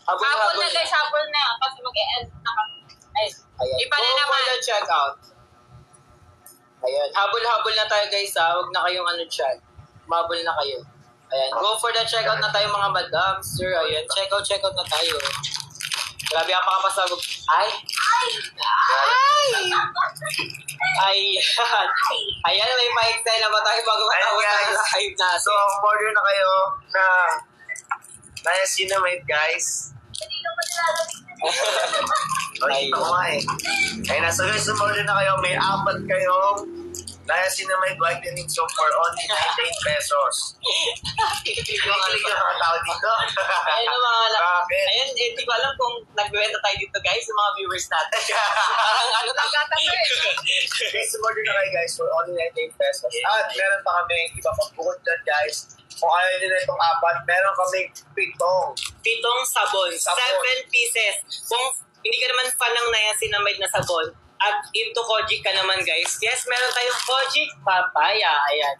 Habol na guys, habol na. Kasi mag-e-end na kami. Ay, iba na naman. For the checkout. Ayan, habol-habol na tayo guys ha. Huwag na kayong chat. Mabol na kayo. Ayan, go for the checkout na tayo mga madam, sir. Ayan, checkout na tayo. Grabe ang pakapasagog. Ay! Ayan, may pa-extend na ba tayo bago matapos tayo live natin? So, order na kayo na niacinamide, guys. Ay. Ito nga eh. Ayun na, so guys, order na kayo. May 4 kayong niacinamide whitening soap for only 19 pesos. Yung nakatawag dito. Ayan ang mga Bakit? Ayan, di ko alam kung nagbibenta tayo dito guys, yung mga viewers natin. Parang ano nagtatapos. Guys, order na kayo guys for only 19 pesos. At meron pa kami iba pang bukod dyan guys. Kung ayaw nila itong 4, meron kami 7 sabon, 7 pieces. Kung hindi ka naman fan ng niacinamide na sabon, at into Kojic ka naman guys, yes, meron tayong Kojic Papaya. Ayan.